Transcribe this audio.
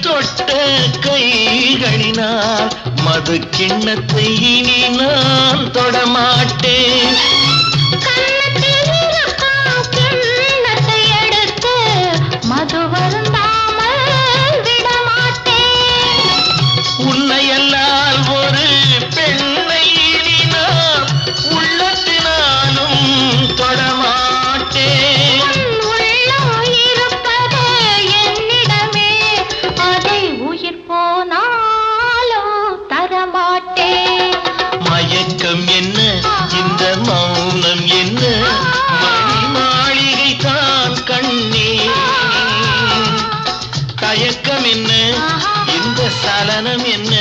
தொட்ட கைகளினால் மது கிண்ணத்தை இனி நான் தொடமாட்டேன். கிண்ணத்தை எடுத்து மது வருந்தாமல் விடமாட்டேன். உன்னையல்லால் ஒரு பெண்ணை இனி நான் உள்ளத்தினாலும் தொடமாட்டேன். உள்ளம் இருப்பது என்னிடமே, அதை உயிர் போனாலும் தரமாட்டேன். மயக்கம் என்ன, இந்த மௌனம் என்ன, மணி மாளிகை தான் கண்ணே. தயக்கம் என்ன, இந்த சலனம் என்ன,